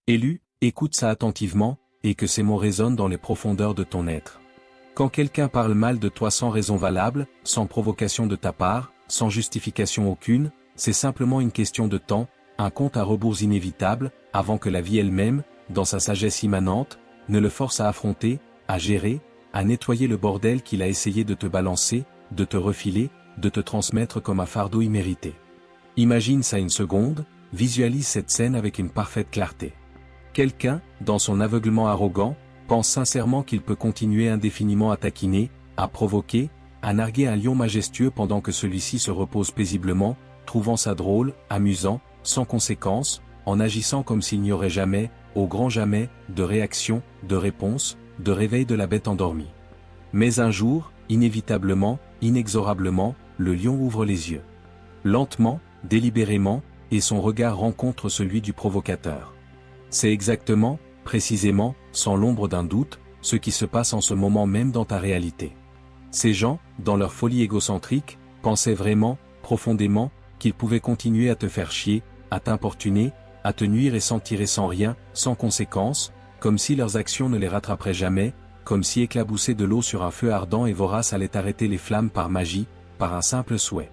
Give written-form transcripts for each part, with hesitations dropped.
Élu, écoute ça attentivement, et que ces mots résonnent dans les profondeurs de ton être. Quand quelqu'un parle mal de toi sans raison valable, sans provocation de ta part, sans justification aucune, c'est simplement une question de temps, un compte à rebours inévitable, avant que la vie elle-même, dans sa sagesse immanente, ne le force à affronter, à gérer, à nettoyer le bordel qu'il a essayé de te balancer, de te refiler, de te transmettre comme un fardeau immérité. Imagine ça une seconde, visualise cette scène avec une parfaite clarté. Quelqu'un, dans son aveuglement arrogant, pense sincèrement qu'il peut continuer indéfiniment à taquiner, à provoquer, à narguer un lion majestueux pendant que celui-ci se repose paisiblement, trouvant ça drôle, amusant, sans conséquence, en agissant comme s'il n'y aurait jamais, au grand jamais, de réaction, de réponse, de réveil de la bête endormie. Mais un jour, inévitablement, inexorablement, le lion ouvre les yeux. Lentement, délibérément, et son regard rencontre celui du provocateur. C'est exactement, précisément, sans l'ombre d'un doute, ce qui se passe en ce moment même dans ta réalité. Ces gens, dans leur folie égocentrique, pensaient vraiment, profondément, qu'ils pouvaient continuer à te faire chier, à t'importuner, à te nuire et s'en tirer sans rien, sans conséquence, comme si leurs actions ne les rattraperaient jamais, comme si éclabousser de l'eau sur un feu ardent et vorace allait arrêter les flammes par magie, par un simple souhait.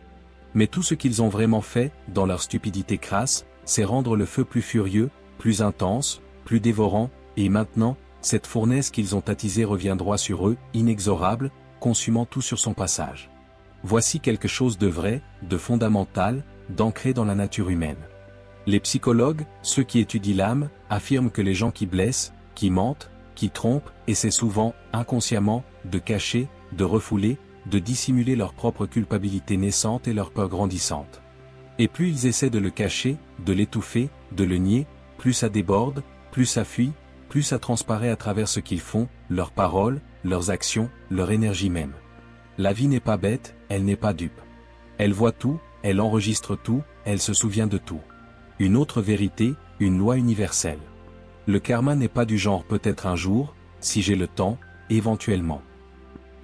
Mais tout ce qu'ils ont vraiment fait, dans leur stupidité crasse, c'est rendre le feu plus furieux, plus intense, plus dévorant, et maintenant, cette fournaise qu'ils ont attisée revient droit sur eux, inexorable, consumant tout sur son passage. Voici quelque chose de vrai, de fondamental, d'ancré dans la nature humaine. Les psychologues, ceux qui étudient l'âme, affirment que les gens qui blessent, qui mentent, qui trompent, essaient souvent, inconsciemment, de cacher, de refouler, de dissimuler leur propre culpabilité naissante et leur peur grandissante. Et plus ils essaient de le cacher, de l'étouffer, de le nier, plus ça déborde, plus ça fuit, plus ça transparaît à travers ce qu'ils font, leurs paroles, leurs actions, leur énergie même. La vie n'est pas bête, elle n'est pas dupe. Elle voit tout, elle enregistre tout, elle se souvient de tout. Une autre vérité, une loi universelle. Le karma n'est pas du genre peut-être un jour, si j'ai le temps, éventuellement.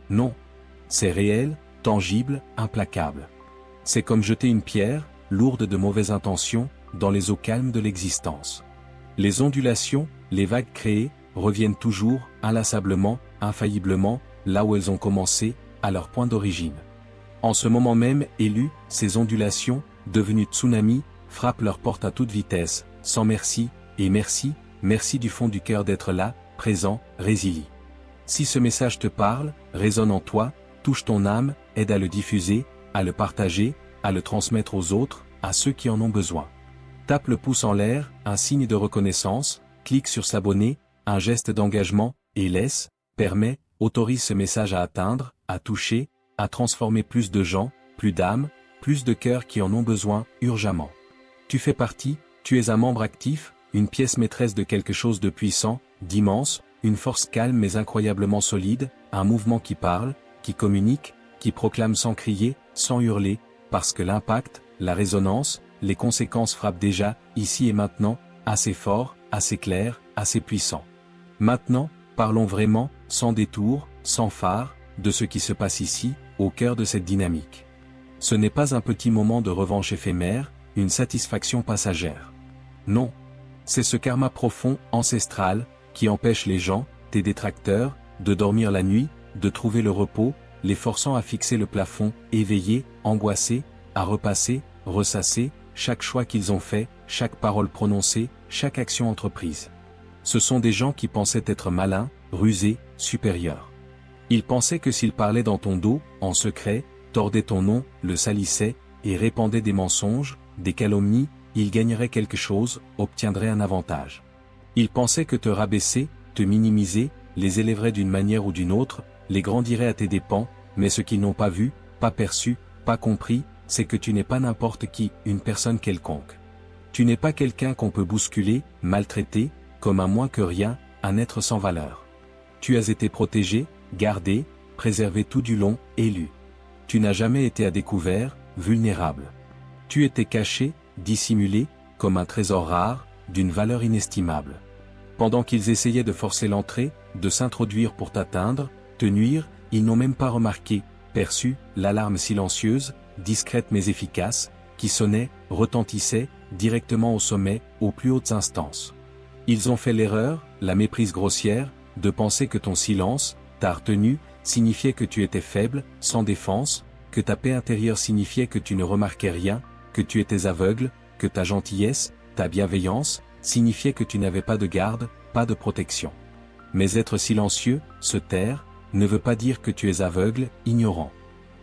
Non. C'est réel, tangible, implacable. C'est comme jeter une pierre, lourde de mauvaises intentions, dans les eaux calmes de l'existence. Les ondulations, les vagues créées, reviennent toujours, inlassablement, infailliblement, là où elles ont commencé, à leur point d'origine. En ce moment même, élus, ces ondulations, devenues tsunamis, frappent leur porte à toute vitesse, sans merci, et merci, merci du fond du cœur d'être là, présent, résilient. Si ce message te parle, résonne en toi, touche ton âme, aide à le diffuser, à le partager, à le transmettre aux autres, à ceux qui en ont besoin. Tape le pouce en l'air, un signe de reconnaissance, clique sur s'abonner, un geste d'engagement, et laisse, permet, autorise ce message à atteindre, à toucher, à transformer plus de gens, plus d'âmes, plus de cœurs qui en ont besoin, urgemment. Tu fais partie, tu es un membre actif, une pièce maîtresse de quelque chose de puissant, d'immense, une force calme mais incroyablement solide, un mouvement qui parle, qui communique, qui proclame sans crier, sans hurler, parce que l'impact, la résonance, les conséquences frappent déjà, ici et maintenant, assez fort, assez clair, assez puissant. Maintenant, parlons vraiment, sans détour, sans phare, de ce qui se passe ici, au cœur de cette dynamique. Ce n'est pas un petit moment de revanche éphémère, une satisfaction passagère. Non. C'est ce karma profond, ancestral, qui empêche les gens, tes détracteurs, de dormir la nuit, de trouver le repos, les forçant à fixer le plafond, éveillés, angoissés, à repasser, ressasser, chaque choix qu'ils ont fait, chaque parole prononcée, chaque action entreprise. Ce sont des gens qui pensaient être malins, rusés, supérieurs. Ils pensaient que s'ils parlaient dans ton dos, en secret, tordaient ton nom, le salissaient, et répandaient des mensonges, des calomnies, ils gagneraient quelque chose, obtiendraient un avantage. Ils pensaient que te rabaisser, te minimiser, les élèverait d'une manière ou d'une autre, les grandirait à tes dépens, mais ce qu'ils n'ont pas vu, pas perçu, pas compris, c'est que tu n'es pas n'importe qui, une personne quelconque. Tu n'es pas quelqu'un qu'on peut bousculer, maltraiter, comme un moins que rien, un être sans valeur. Tu as été protégé, gardé, préservé tout du long, élu. Tu n'as jamais été à découvert, vulnérable. Tu étais caché, dissimulé, comme un trésor rare, d'une valeur inestimable. Pendant qu'ils essayaient de forcer l'entrée, de s'introduire pour t'atteindre, te nuire, ils n'ont même pas remarqué, perçu, l'alarme silencieuse, discrète mais efficace, qui sonnait, retentissait, directement au sommet, aux plus hautes instances. Ils ont fait l'erreur, la méprise grossière, de penser que ton silence, ta retenue, signifiait que tu étais faible, sans défense, que ta paix intérieure signifiait que tu ne remarquais rien, que tu étais aveugle, que ta gentillesse, ta bienveillance, signifiait que tu n'avais pas de garde, pas de protection. Mais être silencieux, se taire, ne veut pas dire que tu es aveugle, ignorant.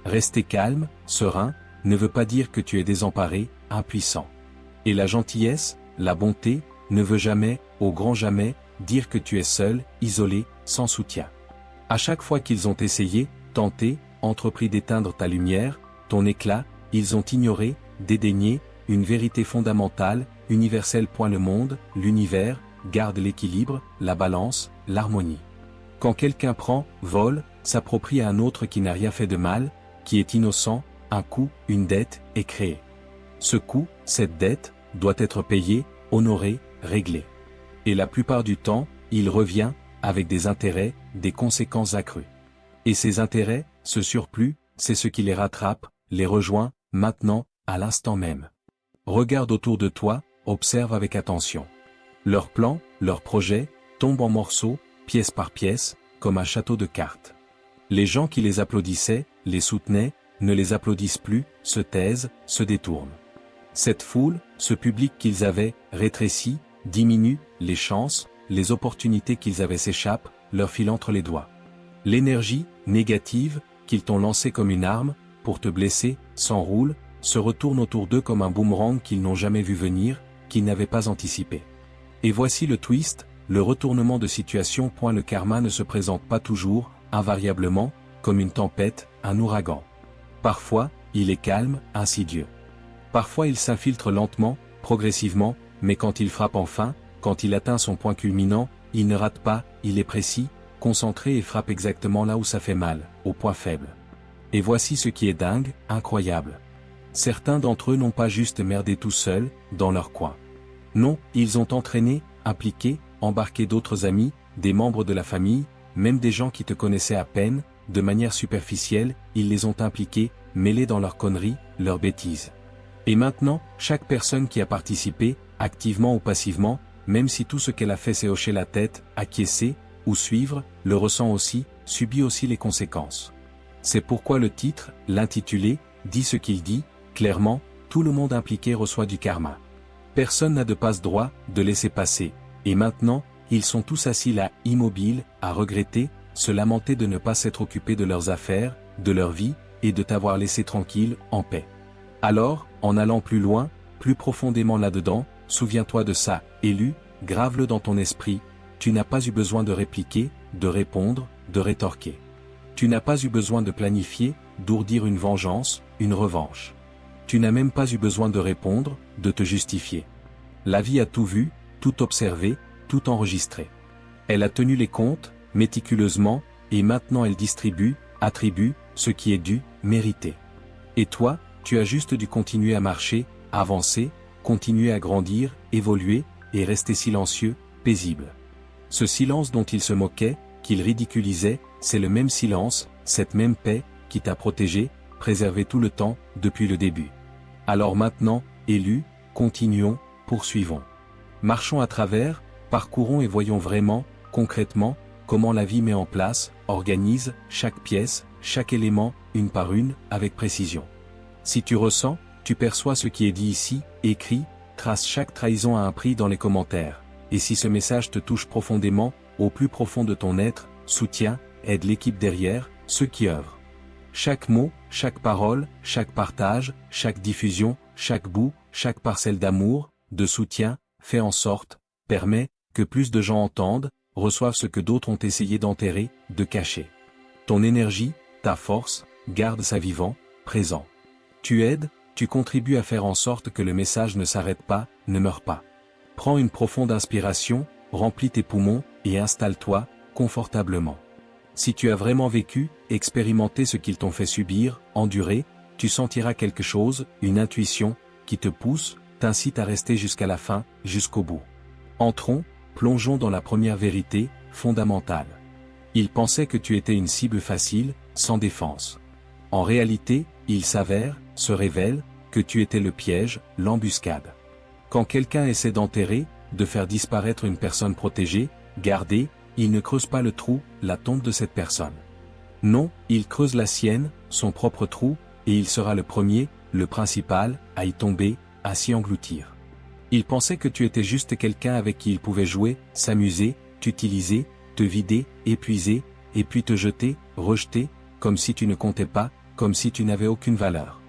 Rester calme, serein, ne veut pas dire que tu es désemparé, impuissant. Et la gentillesse, la bonté, ne veut jamais, au grand jamais, dire que tu es seul, isolé, sans soutien. À chaque fois qu'ils ont essayé, tenté, entrepris d'éteindre ta lumière, ton éclat, ils ont ignoré, dédaigné, une vérité fondamentale, universelle. Le monde, l'univers, garde l'équilibre, la balance, l'harmonie. Quand quelqu'un prend, vole, s'approprie à un autre qui n'a rien fait de mal, qui est innocent, un coût, une dette, est créé. Ce coût, cette dette, doit être payé, honoré, réglé. Et la plupart du temps, il revient, avec des intérêts, des conséquences accrues. Et ces intérêts, ce surplus, c'est ce qui les rattrape, les rejoint, maintenant, à l'instant même. Regarde autour de toi, observe avec attention. Leurs plans, leurs projets, tombent en morceaux, pièce par pièce, comme un château de cartes. Les gens qui les applaudissaient, les soutenaient, ne les applaudissent plus, se taisent, se détournent. Cette foule, ce public qu'ils avaient, rétrécit, diminue, les chances, les opportunités qu'ils avaient s'échappent, leur filent entre les doigts. L'énergie, négative, qu'ils t'ont lancée comme une arme, pour te blesser, s'enroule, se retourne autour d'eux comme un boomerang qu'ils n'ont jamais vu venir, qu'ils n'avaient pas anticipé. Et voici le twist, le retournement de situation. Le karma ne se présente pas toujours, invariablement, comme une tempête, un ouragan. Parfois, il est calme, insidieux. Parfois il s'infiltre lentement, progressivement, mais quand il frappe enfin, quand il atteint son point culminant, il ne rate pas, il est précis, concentré et frappe exactement là où ça fait mal, au point faible. Et voici ce qui est dingue, incroyable. Certains d'entre eux n'ont pas juste merdé tout seuls, dans leur coin. Non, ils ont entraîné, impliqué, embarqué d'autres amis, des membres de la famille, même des gens qui te connaissaient à peine, de manière superficielle, ils les ont impliqués, mêlés dans leurs conneries, leurs bêtises. Et maintenant, chaque personne qui a participé, activement ou passivement, même si tout ce qu'elle a fait c'est hocher la tête, acquiescer, ou suivre, le ressent aussi, subit aussi les conséquences. C'est pourquoi le titre, l'intitulé, dit ce qu'il dit, clairement, tout le monde impliqué reçoit du karma. Personne n'a de passe-droit, de laisser passer, et maintenant, ils sont tous assis là, immobiles, à regretter, se lamenter de ne pas s'être occupés de leurs affaires, de leur vie, et de t'avoir laissé tranquille, en paix. Alors, en allant plus loin, plus profondément là-dedans, souviens-toi de ça, élu, grave-le dans ton esprit, tu n'as pas eu besoin de répliquer, de répondre, de rétorquer. Tu n'as pas eu besoin de planifier, d'ourdir une vengeance, une revanche. Tu n'as même pas eu besoin de répondre, de te justifier. La vie a tout vu, tout observé, tout enregistré. Elle a tenu les comptes, méticuleusement, et maintenant elle distribue, attribue, ce qui est dû, mérité. Et toi, tu as juste dû continuer à marcher, avancer, continuer à grandir, évoluer, et rester silencieux, paisible. Ce silence dont il se moquait, qu'il ridiculisait, c'est le même silence, cette même paix, qui t'a protégé, préservé tout le temps, depuis le début. Alors maintenant, élus, continuons, poursuivons. Marchons à travers, parcourons et voyons vraiment, concrètement, comment la vie met en place, organise, chaque pièce, chaque élément, une par une, avec précision. Si tu ressens, tu perçois ce qui est dit ici, écrit, trace chaque trahison à un prix dans les commentaires. Et si ce message te touche profondément, au plus profond de ton être, soutiens, aide l'équipe derrière, ceux qui œuvrent. Chaque mot, chaque parole, chaque partage, chaque diffusion, chaque bout, chaque parcelle d'amour, de soutien, fait en sorte, permet, que plus de gens entendent, reçoivent ce que d'autres ont essayé d'enterrer, de cacher. Ton énergie, ta force, garde ça vivant, présent. Tu aides, tu contribues à faire en sorte que le message ne s'arrête pas, ne meure pas. Prends une profonde inspiration, remplis tes poumons, et installe-toi, confortablement. Si tu as vraiment vécu, expérimenté ce qu'ils t'ont fait subir, enduré, tu sentiras quelque chose, une intuition, qui te pousse, t'incite à rester jusqu'à la fin, jusqu'au bout. Entrons, plongeons dans la première vérité, fondamentale. Ils pensaient que tu étais une cible facile, sans défense. En réalité, il s'avère, se révèle, que tu étais le piège, l'embuscade. Quand quelqu'un essaie d'enterrer, de faire disparaître une personne protégée, gardée, il ne creuse pas le trou, la tombe de cette personne. Non, il creuse la sienne, son propre trou, et il sera le premier, le principal, à y tomber, à s'y engloutir. Il pensait que tu étais juste quelqu'un avec qui il pouvait jouer, s'amuser, t'utiliser, te vider, épuiser, et puis te jeter, rejeter, comme si tu ne comptais pas, comme si tu n'avais aucune valeur.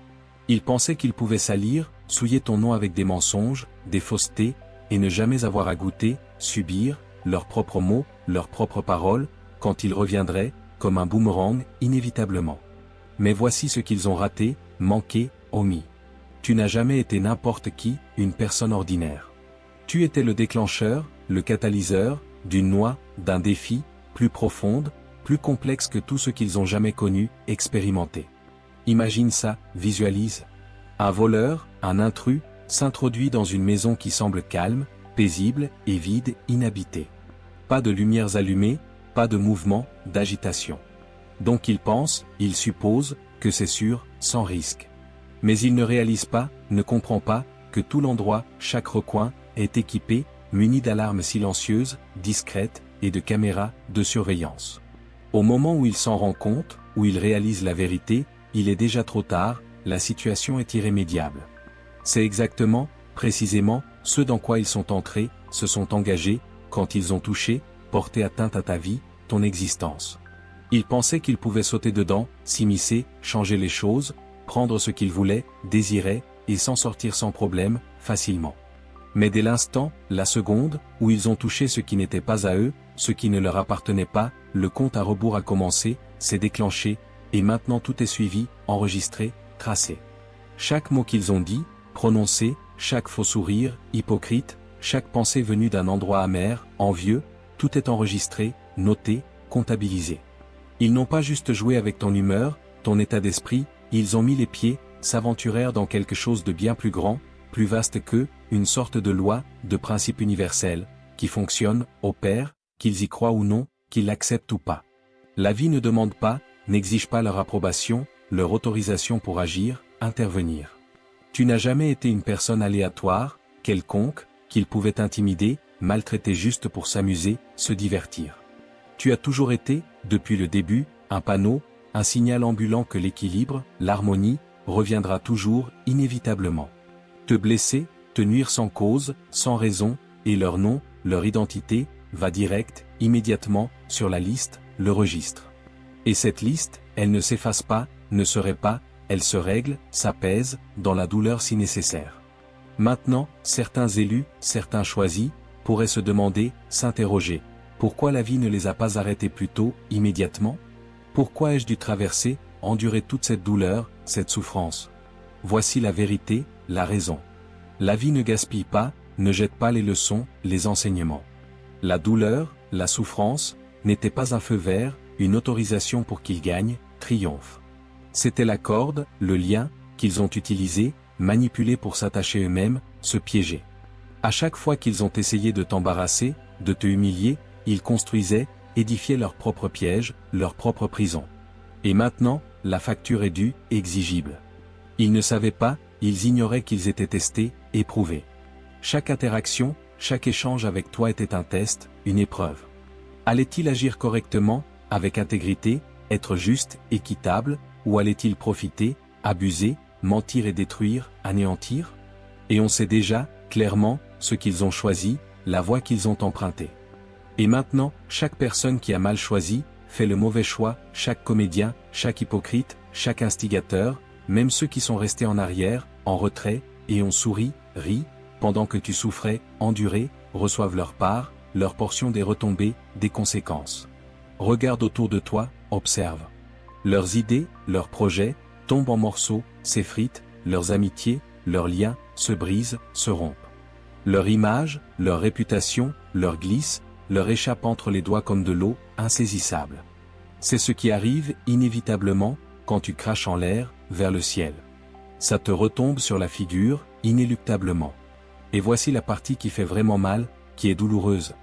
Il pensait qu'il pouvait salir, souiller ton nom avec des mensonges, des faussetés, et ne jamais avoir à goûter, subir, leurs propres mots, leurs propres paroles, quand ils reviendraient, comme un boomerang, inévitablement. Mais voici ce qu'ils ont raté, manqué, omis. Tu n'as jamais été n'importe qui, une personne ordinaire. Tu étais le déclencheur, le catalyseur, d'une noix, d'un défi, plus profonde, plus complexe que tout ce qu'ils ont jamais connu, expérimenté. Imagine ça, visualise. Un voleur, un intrus, s'introduit dans une maison qui semble calme, paisible et vide, inhabitée. Pas de lumières allumées, pas de mouvement, d'agitation. Donc il pense, il suppose, que c'est sûr, sans risque. Mais il ne réalise pas, ne comprend pas, que tout l'endroit, chaque recoin, est équipé, muni d'alarmes silencieuses, discrètes, et de caméras de surveillance. Au moment où il s'en rend compte, où il réalise la vérité, il est déjà trop tard, la situation est irrémédiable. C'est exactement, précisément, ce dans quoi ils sont entrés, se sont engagés, quand ils ont touché, porté atteinte à ta vie, ton existence. Ils pensaient qu'ils pouvaient sauter dedans, s'immiscer, changer les choses, prendre ce qu'ils voulaient, désiraient, et s'en sortir sans problème, facilement. Mais dès l'instant, la seconde, où ils ont touché ce qui n'était pas à eux, ce qui ne leur appartenait pas, le compte à rebours a commencé, s'est déclenché, et maintenant tout est suivi, enregistré, tracé. Chaque mot qu'ils ont dit, prononcé, chaque faux sourire, hypocrite, chaque pensée venue d'un endroit amer, envieux, tout est enregistré, noté, comptabilisé. Ils n'ont pas juste joué avec ton humeur, ton état d'esprit, ils ont mis les pieds, s'aventurèrent dans quelque chose de bien plus grand, plus vaste qu'eux, une sorte de loi, de principe universel, qui fonctionne, opère, qu'ils y croient ou non, qu'ils l'acceptent ou pas. La vie ne demande pas, n'exige pas leur approbation, leur autorisation pour agir, intervenir. Tu n'as jamais été une personne aléatoire, quelconque, qu'ils pouvaient intimider, maltraiter juste pour s'amuser, se divertir. Tu as toujours été, depuis le début, un panneau, un signal ambulant que l'équilibre, l'harmonie, reviendra toujours, inévitablement. Te blesser, te nuire sans cause, sans raison, et leur nom, leur identité, va direct, immédiatement, sur la liste, le registre. Et cette liste, elle ne s'efface pas, ne se répare, elle se règle, s'apaise, dans la douleur si nécessaire. Maintenant, certains élus, certains choisis, pourraient se demander, s'interroger. Pourquoi la vie ne les a pas arrêtés plus tôt, immédiatement? Pourquoi ai-je dû traverser, endurer toute cette douleur, cette souffrance? Voici la vérité, la raison. La vie ne gaspille pas, ne jette pas les leçons, les enseignements. La douleur, la souffrance, n'était pas un feu vert, une autorisation pour qu'ils gagnent, triomphent. C'était la corde, le lien, qu'ils ont utilisé, manipulé pour s'attacher eux-mêmes, se piéger. À chaque fois qu'ils ont essayé de t'embarrasser, de te humilier, ils construisaient, édifiaient leur propre piège, leur propre prison. Et maintenant, la facture est due, exigible. Ils ne savaient pas, ils ignoraient qu'ils étaient testés, éprouvés. Chaque interaction, chaque échange avec toi était un test, une épreuve. Allait-il agir correctement, avec intégrité, être juste, équitable, ou allait-il profiter, abuser, mentir et détruire, anéantir? Et on sait déjà, clairement, ce qu'ils ont choisi, la voie qu'ils ont empruntée. Et maintenant, chaque personne qui a mal choisi, fait le mauvais choix, chaque comédien, chaque hypocrite, chaque instigateur, même ceux qui sont restés en arrière, en retrait, et ont souri, ri, pendant que tu souffrais, enduré, reçoivent leur part, leur portion des retombées, des conséquences. Regarde autour de toi, observe. Leurs idées, leurs projets, tombent en morceaux, s'effritent, leurs amitiés, leurs liens, se brisent, se rompent. Leur image, leur réputation, leur glisse, leur échappe entre les doigts comme de l'eau, insaisissable. C'est ce qui arrive, inévitablement, quand tu craches en l'air, vers le ciel. Ça te retombe sur la figure, inéluctablement. Et voici la partie qui fait vraiment mal, qui est douloureuse.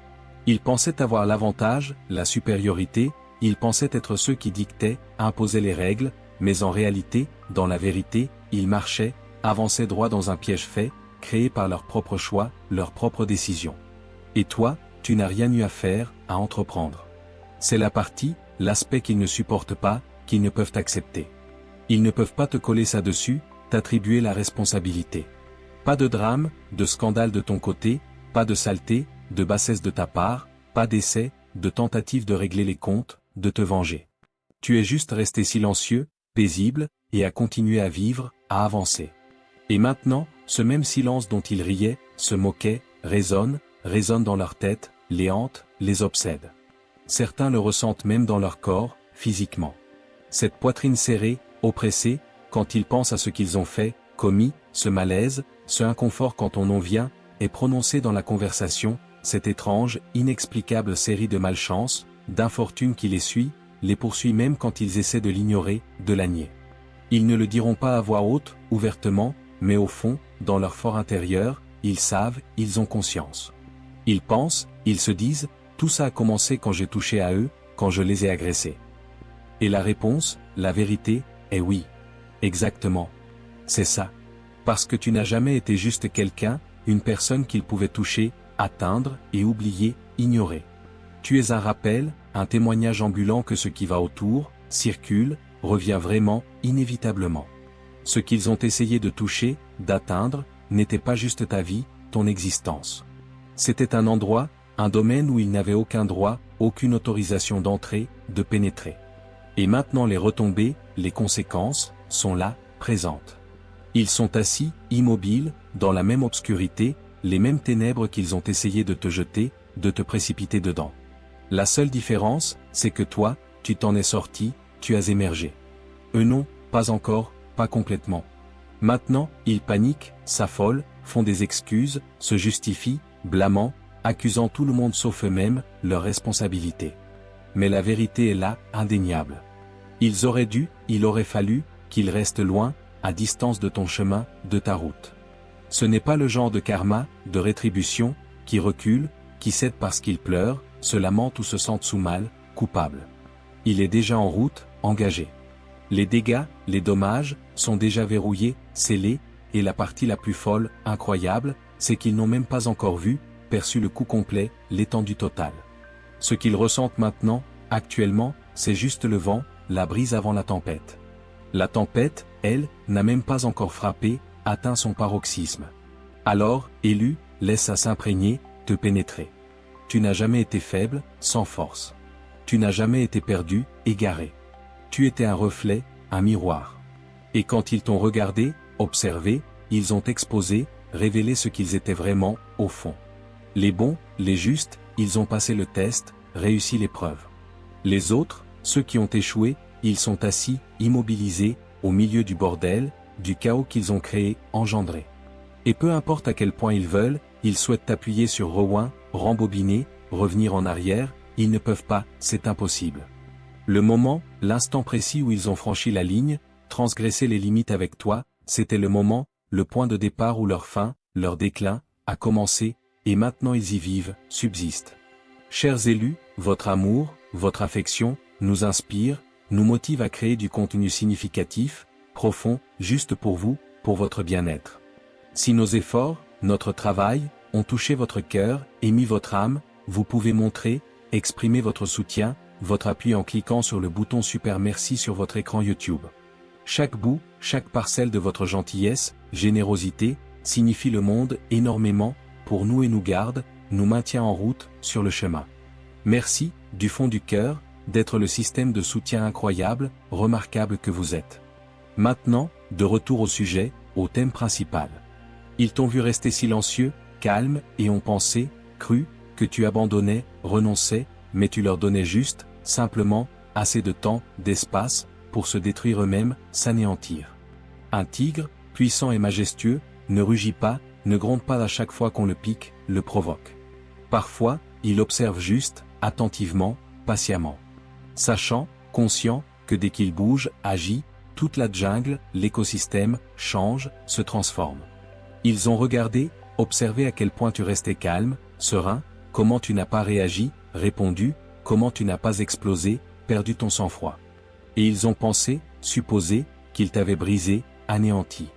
Ils pensaient avoir l'avantage, la supériorité, ils pensaient être ceux qui dictaient, imposaient les règles, mais en réalité, dans la vérité, ils marchaient, avançaient droit dans un piège fait, créé par leurs propres choix, leurs propres décisions. Et toi, tu n'as rien eu à faire, à entreprendre. C'est la partie, l'aspect qu'ils ne supportent pas, qu'ils ne peuvent accepter. Ils ne peuvent pas te coller ça dessus, t'attribuer la responsabilité. Pas de drame, de scandale de ton côté, pas de saleté, de bassesse de ta part, pas d'essai, de tentative de régler les comptes, de te venger. Tu es juste resté silencieux, paisible, et à continuer à vivre, à avancer. Et maintenant, ce même silence dont ils riaient, se moquaient, résonne dans leur tête, les hante, les obsède. Certains le ressentent même dans leur corps, physiquement. Cette poitrine serrée, oppressée, quand ils pensent à ce qu'ils ont fait, commis, ce malaise, ce inconfort quand on en vient, est prononcé dans la conversation, cette étrange, inexplicable série de malchance, d'infortune qui les suit, les poursuit même quand ils essaient de l'ignorer, de la nier. Ils ne le diront pas à voix haute, ouvertement, mais au fond, dans leur fort intérieur, ils savent, ils ont conscience. Ils pensent, ils se disent, tout ça a commencé quand j'ai touché à eux, quand je les ai agressés. Et la réponse, la vérité, est oui. Exactement. C'est ça. Parce que tu n'as jamais été juste quelqu'un, une personne qu'ils pouvaient toucher, atteindre, et oublier, ignorer. Tu es un rappel, un témoignage ambulant que ce qui va autour, circule, revient vraiment, inévitablement. Ce qu'ils ont essayé de toucher, d'atteindre, n'était pas juste ta vie, ton existence. C'était un endroit, un domaine où ils n'avaient aucun droit, aucune autorisation d'entrer, de pénétrer. Et maintenant les retombées, les conséquences, sont là, présentes. Ils sont assis, immobiles, dans la même obscurité, les mêmes ténèbres qu'ils ont essayé de te jeter, de te précipiter dedans. La seule différence, c'est que toi, tu t'en es sorti, tu as émergé. Eux non, pas encore, pas complètement. Maintenant, ils paniquent, s'affolent, font des excuses, se justifient, blâmant, accusant tout le monde sauf eux-mêmes, leur responsabilité. Mais la vérité est là, indéniable. Il aurait fallu, qu'ils restent loin, à distance de ton chemin, de ta route. Ce n'est pas le genre de karma, de rétribution, qui recule, qui cède parce qu'il pleure, se lamente ou se sente sous mal, coupable. Il est déjà en route, engagé. Les dégâts, les dommages, sont déjà verrouillés, scellés, et la partie la plus folle, incroyable, c'est qu'ils n'ont même pas encore vu, perçu le coup complet, l'étendue totale. Ce qu'ils ressentent maintenant, actuellement, c'est juste le vent, la brise avant la tempête. La tempête, elle, n'a même pas encore frappé, atteint son paroxysme. Alors, élu, laisse ça s'imprégner, te pénétrer. Tu n'as jamais été faible, sans force. Tu n'as jamais été perdu, égaré. Tu étais un reflet, un miroir. Et quand ils t'ont regardé, observé, ils ont exposé, révélé ce qu'ils étaient vraiment, au fond. Les bons, les justes, ils ont passé le test, réussi l'épreuve. Les autres, ceux qui ont échoué, ils sont assis, immobilisés, au milieu du bordel, du chaos qu'ils ont créé, engendré. Et peu importe à quel point ils veulent, ils souhaitent t'appuyer sur rewind, rembobiner, revenir en arrière, ils ne peuvent pas, c'est impossible. Le moment, l'instant précis où ils ont franchi la ligne, transgressé les limites avec toi, c'était le moment, le point de départ où leur fin, leur déclin, a commencé, et maintenant ils y vivent, subsistent. Chers élus, votre amour, votre affection, nous inspire, nous motive à créer du contenu significatif, profond, juste pour vous, pour votre bien-être. Si nos efforts, notre travail, ont touché votre cœur, émis votre âme, vous pouvez montrer, exprimer votre soutien, votre appui en cliquant sur le bouton Super Merci sur votre écran YouTube. Chaque bout, chaque parcelle de votre gentillesse, générosité, signifie le monde énormément, pour nous et nous garde, nous maintient en route, sur le chemin. Merci, du fond du cœur, d'être le système de soutien incroyable, remarquable que vous êtes. Maintenant, de retour au sujet, au thème principal. Ils t'ont vu rester silencieux, calme, et ont pensé, cru, que tu abandonnais, renonçais, mais tu leur donnais juste, simplement, assez de temps, d'espace, pour se détruire eux-mêmes, s'anéantir. Un tigre, puissant et majestueux, ne rugit pas, ne gronde pas à chaque fois qu'on le pique, le provoque. Parfois, il observe juste, attentivement, patiemment. Sachant, conscient, que dès qu'il bouge, agit, toute la jungle, l'écosystème, change, se transforme. Ils ont regardé, observé à quel point tu restais calme, serein, comment tu n'as pas réagi, répondu, comment tu n'as pas explosé, perdu ton sang-froid. Et ils ont pensé, supposé, qu'ils t'avaient brisé, anéanti.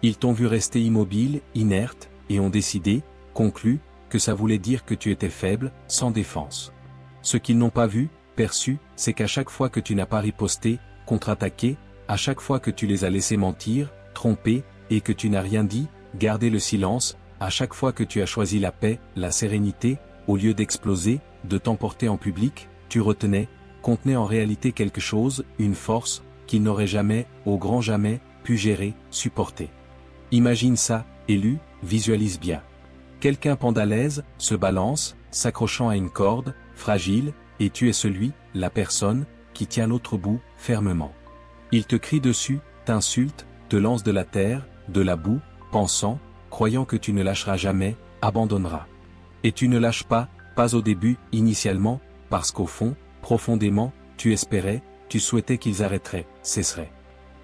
Ils t'ont vu rester immobile, inerte, et ont décidé, conclu, que ça voulait dire que tu étais faible, sans défense. Ce qu'ils n'ont pas vu, perçu, c'est qu'à chaque fois que tu n'as pas riposté, contre-attaqué, à chaque fois que tu les as laissés mentir, tromper, et que tu n'as rien dit, garder le silence, à chaque fois que tu as choisi la paix, la sérénité, au lieu d'exploser, de t'emporter en public, tu retenais, contenais en réalité quelque chose, une force, qu'ils n'auraient jamais, au grand jamais, pu gérer, supporter. Imagine ça, élu, visualise bien. Quelqu'un pend à l'aise, se balance, s'accrochant à une corde, fragile, et tu es celui, la personne, qui tient l'autre bout, fermement. Il te crie dessus, t'insulte, te lance de la terre, de la boue, pensant, croyant que tu ne lâcheras jamais, abandonneras. Et tu ne lâches pas, pas au début, initialement, parce qu'au fond, profondément, tu espérais, tu souhaitais qu'ils arrêteraient, cesseraient.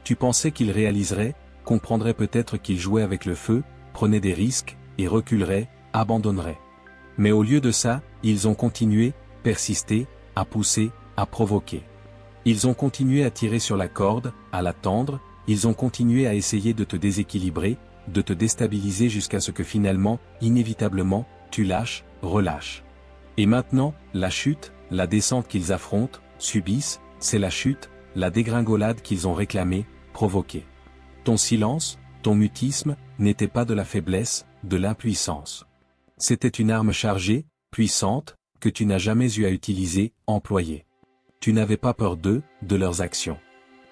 Tu pensais qu'ils réaliseraient, comprendraient peut-être qu'ils jouaient avec le feu, prenaient des risques, et reculeraient, abandonneraient. Mais au lieu de ça, ils ont continué, persisté, à pousser, à provoquer. Ils ont continué à tirer sur la corde, à la tendre, ils ont continué à essayer de te déséquilibrer, de te déstabiliser jusqu'à ce que finalement, inévitablement, tu lâches, relâches. Et maintenant, la chute, la descente qu'ils affrontent, subissent, c'est la chute, la dégringolade qu'ils ont réclamée, provoquée. Ton silence, ton mutisme, n'était pas de la faiblesse, de l'impuissance. C'était une arme chargée, puissante, que tu n'as jamais eu à utiliser, employer. Tu n'avais pas peur d'eux, de leurs actions.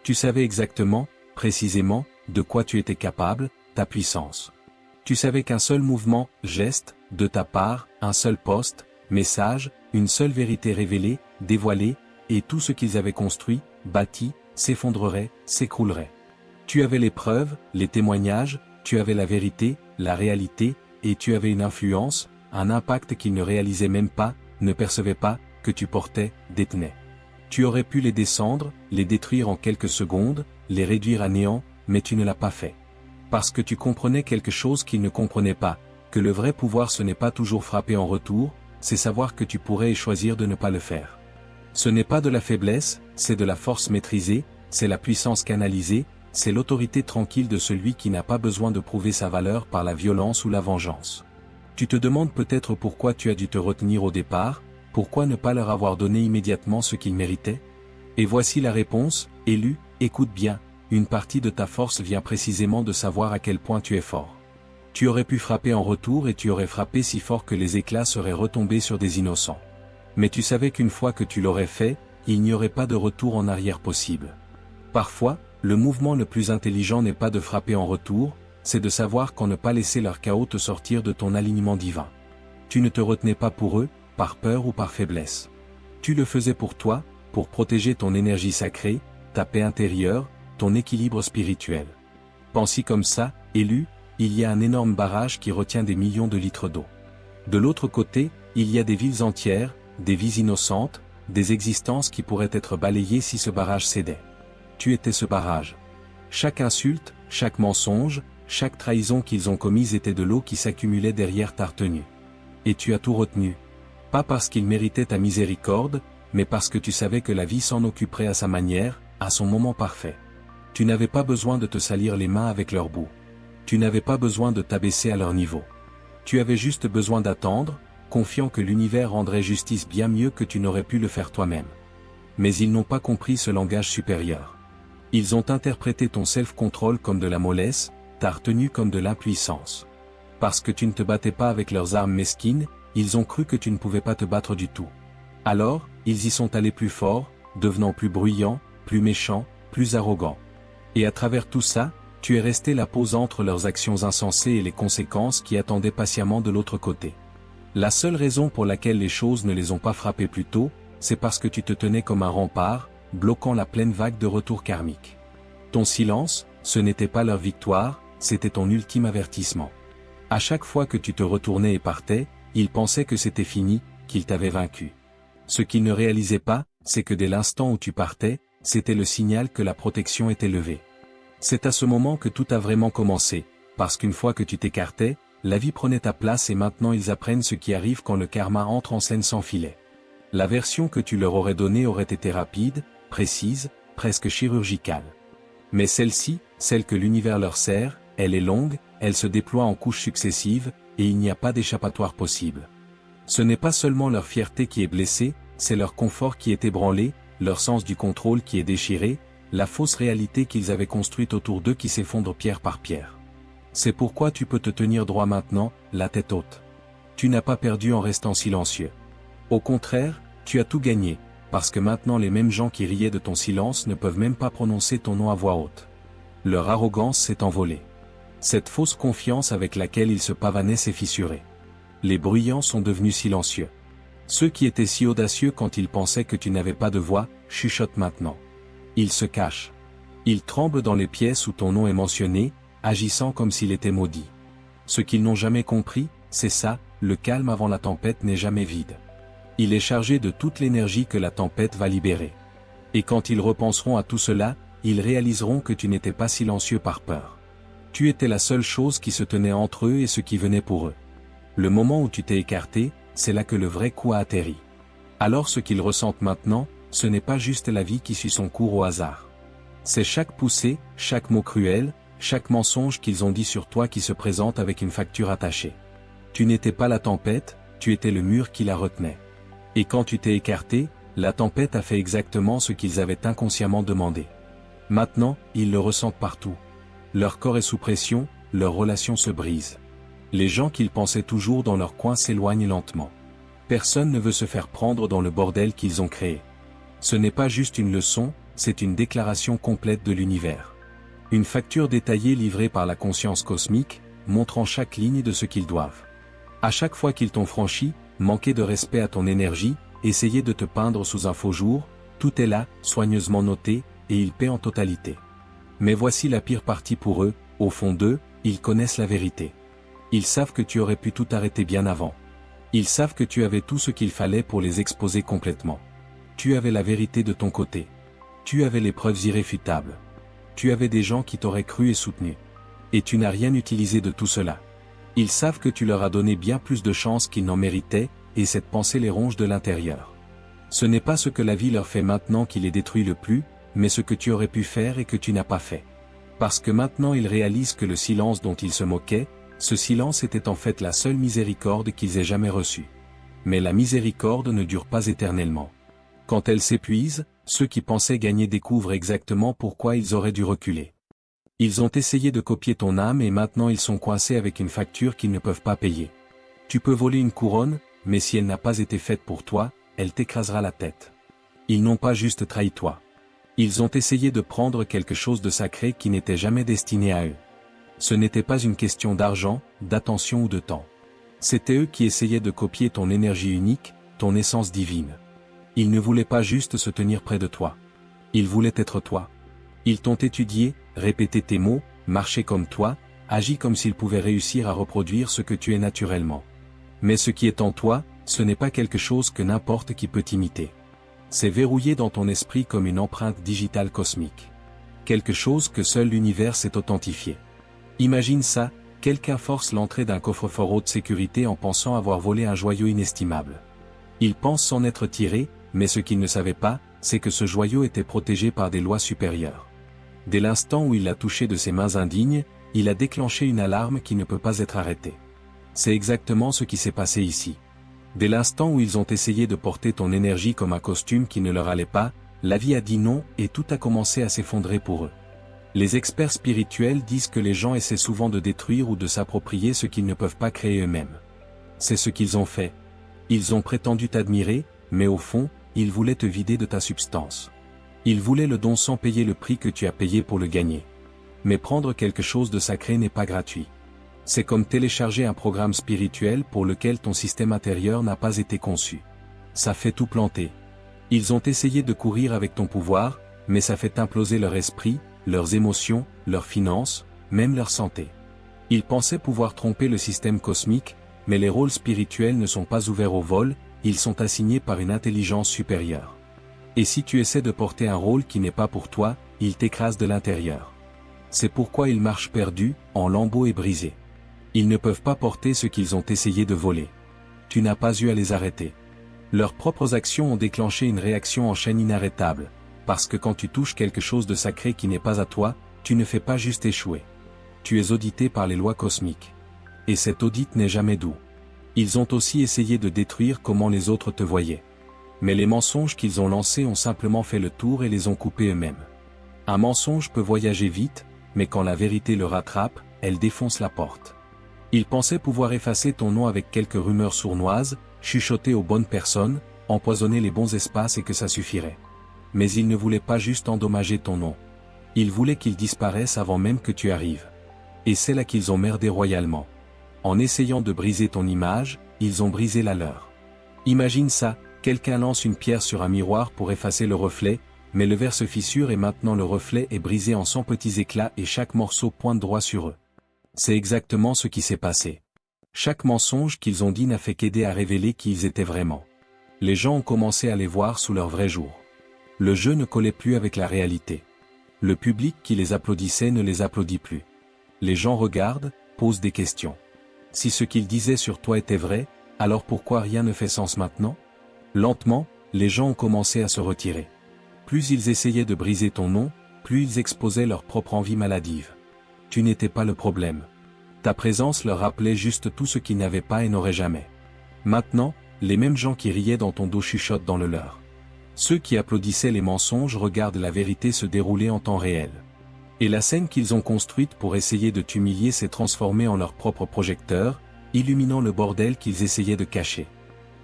Tu savais exactement, précisément, de quoi tu étais capable, ta puissance. Tu savais qu'un seul mouvement, geste, de ta part, un seul poste, message, une seule vérité révélée, dévoilée, et tout ce qu'ils avaient construit, bâti, s'effondrerait, s'écroulerait. Tu avais les preuves, les témoignages, tu avais la vérité, la réalité, et tu avais une influence, un impact qu'ils ne réalisaient même pas, ne percevaient pas, que tu portais, détenais. Tu aurais pu les descendre, les détruire en quelques secondes, les réduire à néant, mais tu ne l'as pas fait. Parce que tu comprenais quelque chose qu'ils ne comprenaient pas, que le vrai pouvoir ce n'est pas toujours frapper en retour, c'est savoir que tu pourrais choisir de ne pas le faire. Ce n'est pas de la faiblesse, c'est de la force maîtrisée, c'est la puissance canalisée, c'est l'autorité tranquille de celui qui n'a pas besoin de prouver sa valeur par la violence ou la vengeance. Tu te demandes peut-être pourquoi tu as dû te retenir au départ, pourquoi ne pas leur avoir donné immédiatement ce qu'ils méritaient? Et voici la réponse, élu, écoute bien, une partie de ta force vient précisément de savoir à quel point tu es fort. Tu aurais pu frapper en retour et tu aurais frappé si fort que les éclats seraient retombés sur des innocents. Mais tu savais qu'une fois que tu l'aurais fait, il n'y aurait pas de retour en arrière possible. Parfois, le mouvement le plus intelligent n'est pas de frapper en retour, c'est de savoir quand ne pas laisser leur chaos te sortir de ton alignement divin. Tu ne te retenais pas pour eux, par peur ou par faiblesse. Tu le faisais pour toi, pour protéger ton énergie sacrée, ta paix intérieure, ton équilibre spirituel. Pense-y comme ça, élu, il y a un énorme barrage qui retient des millions de litres d'eau. De l'autre côté, il y a des villes entières, des vies innocentes, des existences qui pourraient être balayées si ce barrage cédait. Tu étais ce barrage. Chaque insulte, chaque mensonge, chaque trahison qu'ils ont commise était de l'eau qui s'accumulait derrière ta retenue. Et tu as tout retenu. Pas parce qu'ils méritaient ta miséricorde, mais parce que tu savais que la vie s'en occuperait à sa manière, à son moment parfait. Tu n'avais pas besoin de te salir les mains avec leur boue. Tu n'avais pas besoin de t'abaisser à leur niveau. Tu avais juste besoin d'attendre, confiant que l'univers rendrait justice bien mieux que tu n'aurais pu le faire toi-même. Mais ils n'ont pas compris ce langage supérieur. Ils ont interprété ton self-control comme de la mollesse, ta retenue comme de l'impuissance. Parce que tu ne te battais pas avec leurs armes mesquines, ils ont cru que tu ne pouvais pas te battre du tout. Alors, ils y sont allés plus fort, devenant plus bruyants, plus méchants, plus arrogants. Et à travers tout ça, tu es resté la pause entre leurs actions insensées et les conséquences qui attendaient patiemment de l'autre côté. La seule raison pour laquelle les choses ne les ont pas frappés plus tôt, c'est parce que tu te tenais comme un rempart, bloquant la pleine vague de retour karmique. Ton silence, ce n'était pas leur victoire, c'était ton ultime avertissement. À chaque fois que tu te retournais et partais, ils pensaient que c'était fini, qu'ils t'avaient vaincu. Ce qu'ils ne réalisaient pas, c'est que dès l'instant où tu partais, c'était le signal que la protection était levée. C'est à ce moment que tout a vraiment commencé, parce qu'une fois que tu t'écartais, la vie prenait ta place et maintenant ils apprennent ce qui arrive quand le karma entre en scène sans filet. La version que tu leur aurais donnée aurait été rapide, précise, presque chirurgicale. Mais celle-ci, celle que l'univers leur sert, elle est longue, elle se déploie en couches successives, et il n'y a pas d'échappatoire possible. Ce n'est pas seulement leur fierté qui est blessée, c'est leur confort qui est ébranlé, leur sens du contrôle qui est déchiré, la fausse réalité qu'ils avaient construite autour d'eux qui s'effondre pierre par pierre. C'est pourquoi tu peux te tenir droit maintenant, la tête haute. Tu n'as pas perdu en restant silencieux. Au contraire, tu as tout gagné, parce que maintenant les mêmes gens qui riaient de ton silence ne peuvent même pas prononcer ton nom à voix haute. Leur arrogance s'est envolée. Cette fausse confiance avec laquelle ils se pavanaient s'est fissurée. Les bruyants sont devenus silencieux. Ceux qui étaient si audacieux quand ils pensaient que tu n'avais pas de voix, chuchotent maintenant. Ils se cachent. Ils tremblent dans les pièces où ton nom est mentionné, agissant comme s'il était maudit. Ce qu'ils n'ont jamais compris, c'est ça, le calme avant la tempête n'est jamais vide. Il est chargé de toute l'énergie que la tempête va libérer. Et quand ils repenseront à tout cela, ils réaliseront que tu n'étais pas silencieux par peur. Tu étais la seule chose qui se tenait entre eux et ce qui venait pour eux. Le moment où tu t'es écarté, c'est là que le vrai coup a atterri. Alors ce qu'ils ressentent maintenant, ce n'est pas juste la vie qui suit son cours au hasard. C'est chaque poussée, chaque mot cruel, chaque mensonge qu'ils ont dit sur toi qui se présente avec une facture attachée. Tu n'étais pas la tempête, tu étais le mur qui la retenait. Et quand tu t'es écarté, la tempête a fait exactement ce qu'ils avaient inconsciemment demandé. Maintenant, ils le ressentent partout. Leur corps est sous pression, leurs relations se brisent. Les gens qu'ils pensaient toujours dans leur coin s'éloignent lentement. Personne ne veut se faire prendre dans le bordel qu'ils ont créé. Ce n'est pas juste une leçon, c'est une déclaration complète de l'univers. Une facture détaillée livrée par la conscience cosmique, montrant chaque ligne de ce qu'ils doivent. À chaque fois qu'ils t'ont franchi, manqué de respect à ton énergie, essayé de te peindre sous un faux jour, tout est là, soigneusement noté, et ils paient en totalité. Mais voici la pire partie pour eux, au fond d'eux, ils connaissent la vérité. Ils savent que tu aurais pu tout arrêter bien avant. Ils savent que tu avais tout ce qu'il fallait pour les exposer complètement. Tu avais la vérité de ton côté. Tu avais les preuves irréfutables. Tu avais des gens qui t'auraient cru et soutenu. Et tu n'as rien utilisé de tout cela. Ils savent que tu leur as donné bien plus de chance qu'ils n'en méritaient, et cette pensée les ronge de l'intérieur. Ce n'est pas ce que la vie leur fait maintenant qui les détruit le plus, mais ce que tu aurais pu faire et que tu n'as pas fait. Parce que maintenant ils réalisent que le silence dont ils se moquaient, ce silence était en fait la seule miséricorde qu'ils aient jamais reçue. Mais la miséricorde ne dure pas éternellement. Quand elle s'épuise, ceux qui pensaient gagner découvrent exactement pourquoi ils auraient dû reculer. Ils ont essayé de copier ton âme et maintenant ils sont coincés avec une facture qu'ils ne peuvent pas payer. Tu peux voler une couronne, mais si elle n'a pas été faite pour toi, elle t'écrasera la tête. Ils n'ont pas juste trahi toi. Ils ont essayé de prendre quelque chose de sacré qui n'était jamais destiné à eux. Ce n'était pas une question d'argent, d'attention ou de temps. C'était eux qui essayaient de copier ton énergie unique, ton essence divine. Ils ne voulaient pas juste se tenir près de toi. Ils voulaient être toi. Ils t'ont étudié, répété tes mots, marché comme toi, agi comme s'ils pouvaient réussir à reproduire ce que tu es naturellement. Mais ce qui est en toi, ce n'est pas quelque chose que n'importe qui peut imiter. C'est verrouillé dans ton esprit comme une empreinte digitale cosmique. Quelque chose que seul l'univers sait authentifier. Imagine ça, quelqu'un force l'entrée d'un coffre-fort haute sécurité en pensant avoir volé un joyau inestimable. Il pense s'en être tiré, mais ce qu'il ne savait pas, c'est que ce joyau était protégé par des lois supérieures. Dès l'instant où il l'a touché de ses mains indignes, il a déclenché une alarme qui ne peut pas être arrêtée. C'est exactement ce qui s'est passé ici. Dès l'instant où ils ont essayé de porter ton énergie comme un costume qui ne leur allait pas, la vie a dit non et tout a commencé à s'effondrer pour eux. Les experts spirituels disent que les gens essaient souvent de détruire ou de s'approprier ce qu'ils ne peuvent pas créer eux-mêmes. C'est ce qu'ils ont fait. Ils ont prétendu t'admirer, mais au fond, ils voulaient te vider de ta substance. Ils voulaient le don sans payer le prix que tu as payé pour le gagner. Mais prendre quelque chose de sacré n'est pas gratuit. C'est comme télécharger un programme spirituel pour lequel ton système intérieur n'a pas été conçu. Ça fait tout planter. Ils ont essayé de courir avec ton pouvoir, mais ça fait imploser leur esprit, leurs émotions, leurs finances, même leur santé. Ils pensaient pouvoir tromper le système cosmique, mais les rôles spirituels ne sont pas ouverts au vol, ils sont assignés par une intelligence supérieure. Et si tu essaies de porter un rôle qui n'est pas pour toi, ils t'écrasent de l'intérieur. C'est pourquoi ils marchent perdus, en lambeaux et brisés. Ils ne peuvent pas porter ce qu'ils ont essayé de voler. Tu n'as pas eu à les arrêter. Leurs propres actions ont déclenché une réaction en chaîne inarrêtable, parce que quand tu touches quelque chose de sacré qui n'est pas à toi, tu ne fais pas juste échouer. Tu es audité par les lois cosmiques. et cet audit n'est jamais doux. Ils ont aussi essayé de détruire comment les autres te voyaient. Mais les mensonges qu'ils ont lancés ont simplement fait le tour et les ont coupés eux-mêmes. Un mensonge peut voyager vite, mais quand la vérité le rattrape, elle défonce la porte. Ils pensaient pouvoir effacer ton nom avec quelques rumeurs sournoises, chuchoter aux bonnes personnes, empoisonner les bons espaces et que ça suffirait. Mais ils ne voulaient pas juste endommager ton nom. Ils voulaient qu'il disparaisse avant même que tu arrives. Et c'est là qu'ils ont merdé royalement. En essayant de briser ton image, ils ont brisé la leur. Imagine ça, quelqu'un lance une pierre sur un miroir pour effacer le reflet, mais le verre se fissure et maintenant le reflet est brisé en 100 petits éclats et chaque morceau pointe droit sur eux. C'est exactement ce qui s'est passé. Chaque mensonge qu'ils ont dit n'a fait qu'aider à révéler qui ils étaient vraiment. Les gens ont commencé à les voir sous leur vrai jour. Le jeu ne collait plus avec la réalité. Le public qui les applaudissait ne les applaudit plus. Les gens regardent, posent des questions. Si ce qu'ils disaient sur toi était vrai, alors pourquoi rien ne fait sens maintenant? Lentement, les gens ont commencé à se retirer. Plus ils essayaient de briser ton nom, plus ils exposaient leur propre envie maladive. Tu n'étais pas le problème. Ta présence leur rappelait juste tout ce qu'ils n'avaient pas et n'auraient jamais. Maintenant, les mêmes gens qui riaient dans ton dos chuchotent dans le leur. Ceux qui applaudissaient les mensonges regardent la vérité se dérouler en temps réel. Et la scène qu'ils ont construite pour essayer de t'humilier s'est transformée en leur propre projecteur, illuminant le bordel qu'ils essayaient de cacher.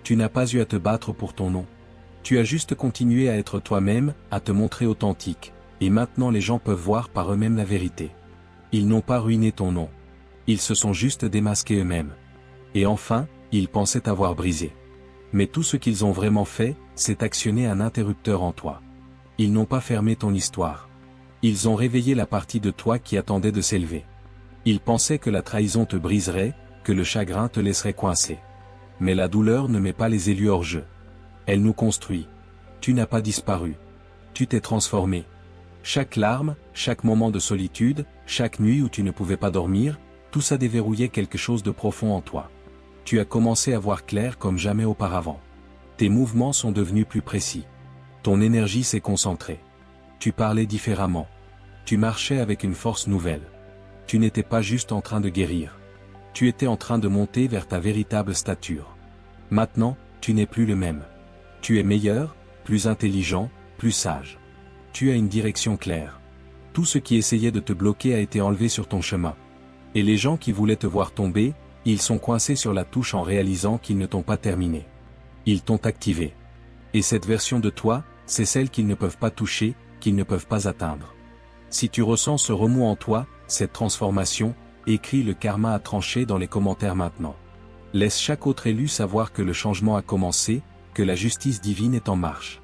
Tu n'as pas eu à te battre pour ton nom. Tu as juste continué à être toi-même, à te montrer authentique, et maintenant les gens peuvent voir par eux-mêmes la vérité. Ils n'ont pas ruiné ton nom. Ils se sont juste démasqués eux-mêmes. Et enfin, ils pensaient t'avoir brisé. Mais tout ce qu'ils ont vraiment fait, c'est actionner un interrupteur en toi. Ils n'ont pas fermé ton histoire. Ils ont réveillé la partie de toi qui attendait de s'élever. Ils pensaient que la trahison te briserait, que le chagrin te laisserait coincé. Mais la douleur ne met pas les élus hors jeu. Elle nous construit. Tu n'as pas disparu. Tu t'es transformé. Chaque larme, chaque moment de solitude, chaque nuit où tu ne pouvais pas dormir, tout ça déverrouillait quelque chose de profond en toi. Tu as commencé à voir clair comme jamais auparavant. Tes mouvements sont devenus plus précis. Ton énergie s'est concentrée. Tu parlais différemment. Tu marchais avec une force nouvelle. Tu n'étais pas juste en train de guérir. Tu étais en train de monter vers ta véritable stature. Maintenant, tu n'es plus le même. Tu es meilleur, plus intelligent, plus sage. Tu as une direction claire. Tout ce qui essayait de te bloquer a été enlevé sur ton chemin. Et les gens qui voulaient te voir tomber, ils sont coincés sur la touche en réalisant qu'ils ne t'ont pas terminé. Ils t'ont activé. Et cette version de toi, c'est celle qu'ils ne peuvent pas toucher, qu'ils ne peuvent pas atteindre. Si tu ressens ce remous en toi, cette transformation, écris le karma à trancher dans les commentaires maintenant. Laisse chaque autre élu savoir que le changement a commencé, que la justice divine est en marche.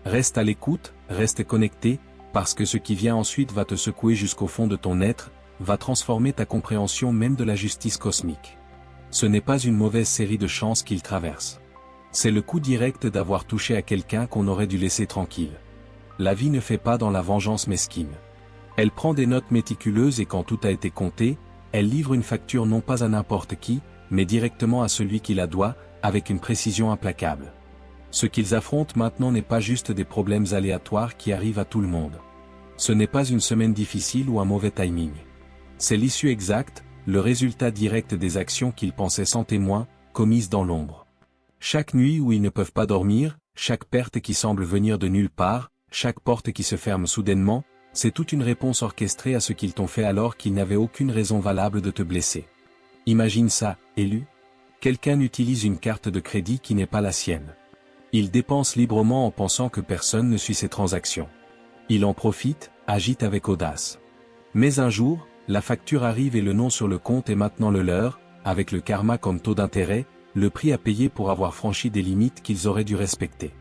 Reste à l'écoute, reste connecté, parce que ce qui vient ensuite va te secouer jusqu'au fond de ton être, va transformer ta compréhension même de la justice cosmique. Ce n'est pas une mauvaise série de chances qu'il traverse. C'est le coup direct d'avoir touché à quelqu'un qu'on aurait dû laisser tranquille. La vie ne fait pas dans la vengeance mesquine. Elle prend des notes méticuleuses et quand tout a été compté, elle livre une facture non pas à n'importe qui, mais directement à celui qui la doit, avec une précision implacable. Ce qu'ils affrontent maintenant n'est pas juste des problèmes aléatoires qui arrivent à tout le monde. Ce n'est pas une semaine difficile ou un mauvais timing. C'est l'issue exacte, le résultat direct des actions qu'ils pensaient sans témoin, commises dans l'ombre. Chaque nuit où ils ne peuvent pas dormir, chaque perte qui semble venir de nulle part, chaque porte qui se ferme soudainement, c'est toute une réponse orchestrée à ce qu'ils t'ont fait alors qu'ils n'avaient aucune raison valable de te blesser. Imagine ça, élu. Quelqu'un utilise une carte de crédit qui n'est pas la sienne. Il dépense librement en pensant que personne ne suit ses transactions. Il en profite, agite avec audace. Mais un jour, la facture arrive et le nom sur le compte est maintenant le leur, avec le karma comme taux d'intérêt, le prix à payer pour avoir franchi des limites qu'ils auraient dû respecter.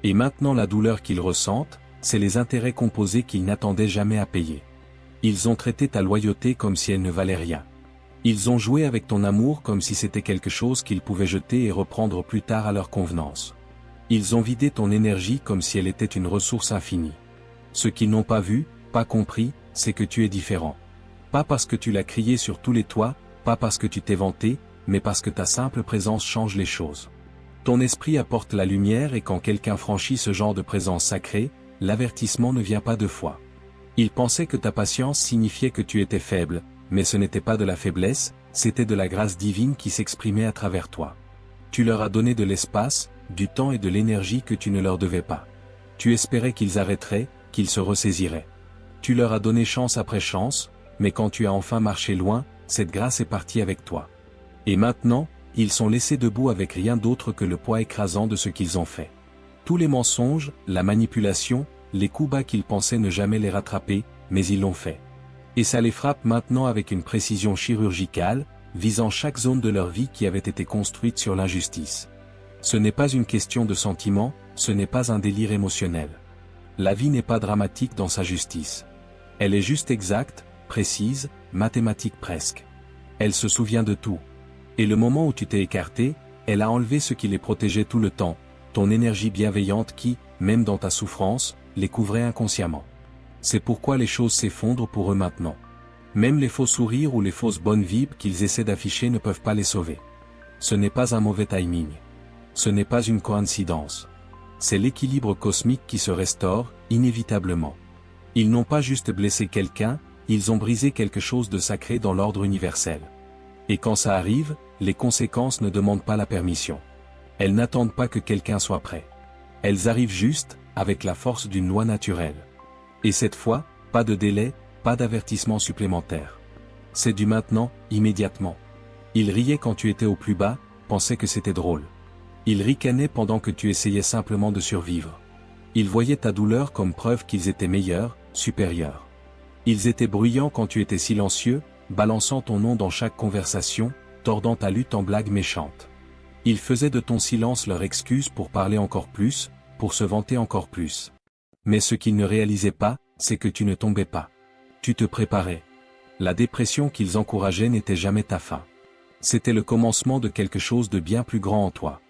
Et maintenant la douleur qu'ils ressentent, c'est les intérêts composés qu'ils n'attendaient jamais à payer. Ils ont traité ta loyauté comme si elle ne valait rien. Ils ont joué avec ton amour comme si c'était quelque chose qu'ils pouvaient jeter et reprendre plus tard à leur convenance. Ils ont vidé ton énergie comme si elle était une ressource infinie. Ce qu'ils n'ont pas vu, pas compris, c'est que tu es différent. Pas parce que tu l'as crié sur tous les toits, pas parce que tu t'es vanté, mais parce que ta simple présence change les choses. Ton esprit apporte la lumière et quand quelqu'un franchit ce genre de présence sacrée, l'avertissement ne vient pas deux fois. Ils pensaient que ta patience signifiait que tu étais faible, mais ce n'était pas de la faiblesse, c'était de la grâce divine qui s'exprimait à travers toi. Tu leur as donné de l'espace, du temps et de l'énergie que tu ne leur devais pas. Tu espérais qu'ils arrêteraient, qu'ils se ressaisiraient. Tu leur as donné chance après chance, mais quand tu as enfin marché loin, cette grâce est partie avec toi. Et maintenant, ils sont laissés debout avec rien d'autre que le poids écrasant de ce qu'ils ont fait. Tous les mensonges, la manipulation, les coups bas qu'ils pensaient ne jamais les rattraper, mais ils l'ont fait. Et ça les frappe maintenant avec une précision chirurgicale, visant chaque zone de leur vie qui avait été construite sur l'injustice. Ce n'est pas une question de sentiment, ce n'est pas un délire émotionnel. La vie n'est pas dramatique dans sa justice. Elle est juste exacte, précise, mathématique presque. Elle se souvient de tout. Et le moment où tu t'es écarté, elle a enlevé ce qui les protégeait tout le temps, ton énergie bienveillante qui, même dans ta souffrance, les couvrait inconsciemment. C'est pourquoi les choses s'effondrent pour eux maintenant. Même les faux sourires ou les fausses bonnes vibes qu'ils essaient d'afficher ne peuvent pas les sauver. Ce n'est pas un mauvais timing. Ce n'est pas une coïncidence. C'est l'équilibre cosmique qui se restaure, inévitablement. Ils n'ont pas juste blessé quelqu'un, ils ont brisé quelque chose de sacré dans l'ordre universel. Et quand ça arrive, les conséquences ne demandent pas la permission. Elles n'attendent pas que quelqu'un soit prêt. Elles arrivent juste, avec la force d'une loi naturelle. Et cette fois, pas de délai, pas d'avertissement supplémentaire. C'est du maintenant, immédiatement. Ils riaient quand tu étais au plus bas, pensaient que c'était drôle. Ils ricanaient pendant que tu essayais simplement de survivre. Ils voyaient ta douleur comme preuve qu'ils étaient meilleurs, supérieurs. Ils étaient bruyants quand tu étais silencieux, balançant ton nom dans chaque conversation, tordant ta lutte en blague méchante. Ils faisaient de ton silence leur excuse pour parler encore plus, pour se vanter encore plus. Mais ce qu'ils ne réalisaient pas, c'est que tu ne tombais pas. Tu te préparais. La dépression qu'ils encourageaient n'était jamais ta fin. C'était le commencement de quelque chose de bien plus grand en toi.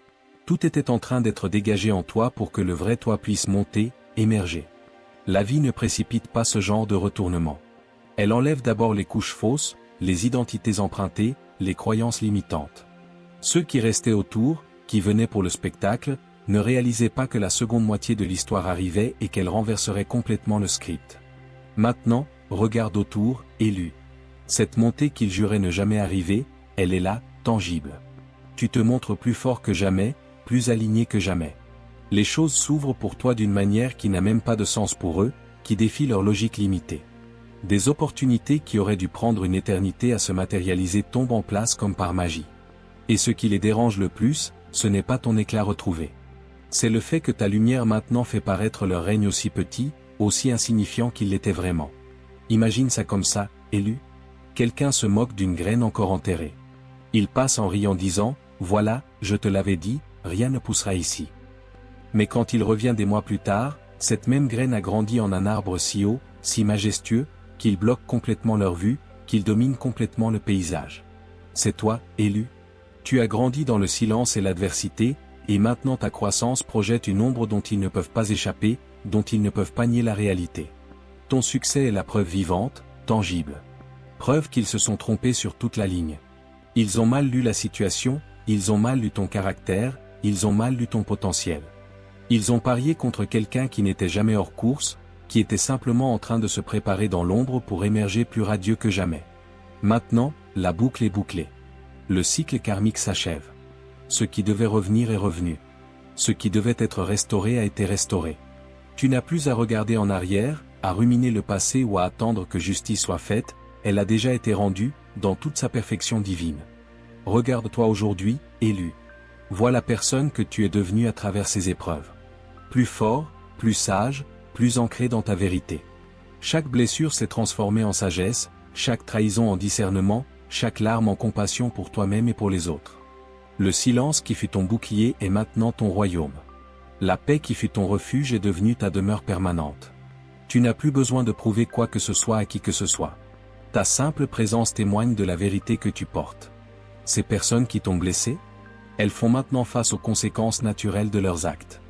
Tout était en train d'être dégagé en toi pour que le vrai toi puisse monter, émerger. La vie ne précipite pas ce genre de retournement. Elle enlève d'abord les couches fausses, les identités empruntées, les croyances limitantes. Ceux qui restaient autour, qui venaient pour le spectacle, ne réalisaient pas que la seconde moitié de l'histoire arrivait et qu'elle renverserait complètement le script. Maintenant, regarde autour, élu. Cette montée qu'ils juraient ne jamais arriver, elle est là, tangible. Tu te montres plus fort que jamais, plus aligné que jamais. Les choses s'ouvrent pour toi d'une manière qui n'a même pas de sens pour eux, qui défie leur logique limitée. Des opportunités qui auraient dû prendre une éternité à se matérialiser tombent en place comme par magie. Et ce qui les dérange le plus, ce n'est pas ton éclat retrouvé. C'est le fait que ta lumière maintenant fait paraître leur règne aussi petit, aussi insignifiant qu'il l'était vraiment. Imagine ça comme ça, élu. Quelqu'un se moque d'une graine encore enterrée. Il passe en riant disant, « Voilà, je te l'avais dit, rien ne poussera ici. » Mais quand il revient des mois plus tard, cette même graine a grandi en un arbre si haut, si majestueux, qu'il bloque complètement leur vue, qu'il domine complètement le paysage. C'est toi, élu. Tu as grandi dans le silence et l'adversité, et maintenant ta croissance projette une ombre dont ils ne peuvent pas échapper, dont ils ne peuvent pas nier la réalité. Ton succès est la preuve vivante, tangible. Preuve qu'ils se sont trompés sur toute la ligne. Ils ont mal lu la situation, ils ont mal lu ton caractère, ils ont mal lu ton potentiel. Ils ont parié contre quelqu'un qui n'était jamais hors course, qui était simplement en train de se préparer dans l'ombre pour émerger plus radieux que jamais. Maintenant, la boucle est bouclée. Le cycle karmique s'achève. Ce qui devait revenir est revenu. Ce qui devait être restauré a été restauré. Tu n'as plus à regarder en arrière, à ruminer le passé ou à attendre que justice soit faite, elle a déjà été rendue, dans toute sa perfection divine. Regarde-toi aujourd'hui, élu. Vois la personne que tu es devenu à travers ces épreuves. Plus fort, plus sage, plus ancré dans ta vérité. Chaque blessure s'est transformée en sagesse, chaque trahison en discernement, chaque larme en compassion pour toi-même et pour les autres. Le silence qui fut ton bouclier est maintenant ton royaume. La paix qui fut ton refuge est devenue ta demeure permanente. Tu n'as plus besoin de prouver quoi que ce soit à qui que ce soit. Ta simple présence témoigne de la vérité que tu portes. Ces personnes qui t'ont blessé, elles font maintenant face aux conséquences naturelles de leurs actes.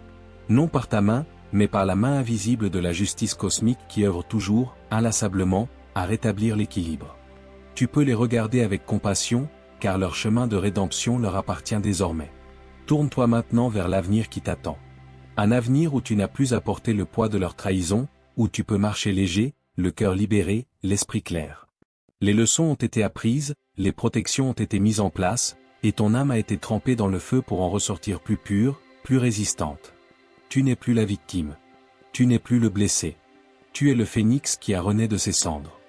Non par ta main, mais par la main invisible de la justice cosmique qui œuvre toujours, inlassablement, à rétablir l'équilibre. Tu peux les regarder avec compassion, car leur chemin de rédemption leur appartient désormais. Tourne-toi maintenant vers l'avenir qui t'attend. Un avenir où tu n'as plus à porter le poids de leur trahison, où tu peux marcher léger, le cœur libéré, l'esprit clair. Les leçons ont été apprises, les protections ont été mises en place, et ton âme a été trempée dans le feu pour en ressortir plus pure, plus résistante. Tu n'es plus la victime. Tu n'es plus le blessé. Tu es le phénix qui a rené de ses cendres.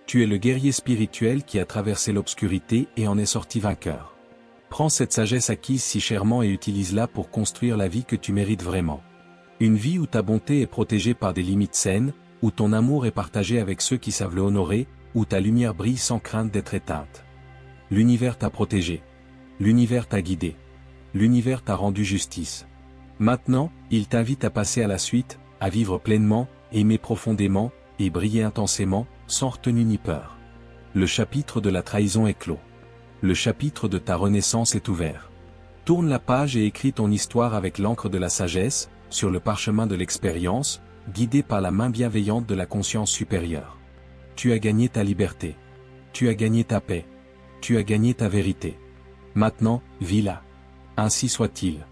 Tu es le guerrier spirituel qui a traversé l'obscurité et en est sorti vainqueur. Prends cette sagesse acquise si chèrement et utilise-la pour construire la vie que tu mérites vraiment. Une vie où ta bonté est protégée par des limites saines, où ton amour est partagé avec ceux qui savent le honorer, où ta lumière brille sans crainte d'être éteinte. L'univers t'a protégé. L'univers t'a guidé. L'univers t'a rendu justice. Maintenant, il t'invite à passer à la suite, à vivre pleinement, aimer profondément, et briller intensément, sans retenue ni peur. Le chapitre de la trahison est clos. Le chapitre de ta renaissance est ouvert. Tourne la page et écris ton histoire avec l'encre de la sagesse, sur le parchemin de l'expérience, guidé par la main bienveillante de la conscience supérieure. Tu as gagné ta liberté. Tu as gagné ta paix. Tu as gagné ta vérité. Maintenant, vis-la. Ainsi soit-il.